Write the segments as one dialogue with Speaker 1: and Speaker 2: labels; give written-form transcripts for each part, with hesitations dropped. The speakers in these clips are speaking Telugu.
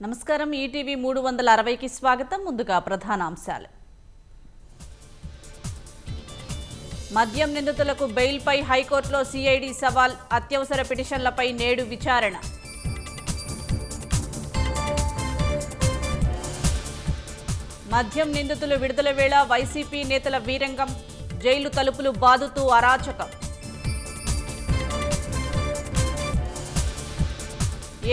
Speaker 1: నమస్కారం ఈటీవీ 360కి స్వాగతం. ముందుగా ప్రధానాంశాలు. మద్యం నిందితులకు బెయిల్పై హైకోర్టులో సిఐడి సవాల్. అత్యవసర పిటిషన్లపై నేడు విచారణ. మద్యం నిందితులు విడుదల వేళ వైసీపీ నేతల వీరంగం. జైలు తలుపులు బాదుతూ అరాచకం.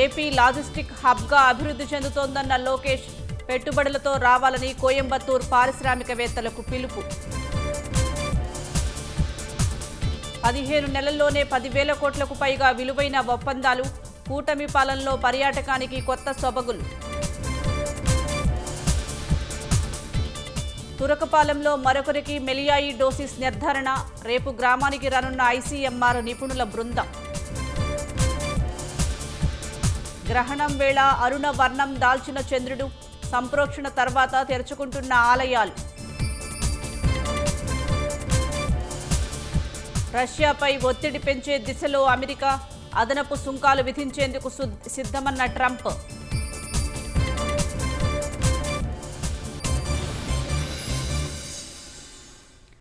Speaker 1: ఏపీ లాజిస్టిక్ హబ్గా అభివృద్ధి చెందుతోందన్న లోకేష్. పెట్టుబడులతో రావాలని కోయంబత్తూర్ పారిశ్రామికవేత్తలకు పిలుపు. 15 నెలల్లోనే 10,000 కోట్లకు పైగా విలువైన ఒప్పందాలు. కూటమి పాలనలో పర్యాటకానికి కొత్త సొబగులు. తురకపాలెంలో మరొకరికి మెలియాయి డోసిస్ నిర్ధారణ. రేపు గ్రామానికి రానున్న ఐసీఎంఆర్ నిపుణుల బృందం. గ్రహణం వేళ అరుణ వర్ణం దాల్చిన చంద్రుడు. సంప్రోక్షణ తర్వాత తెరుచుకుంటున్న ఆలయాలు. రష్యాపై ఒత్తిడి పెంచే దిశలో అమెరికా. అదనపు సుంకాలు విధించేందుకు సిద్ధమన్న ట్రంప్.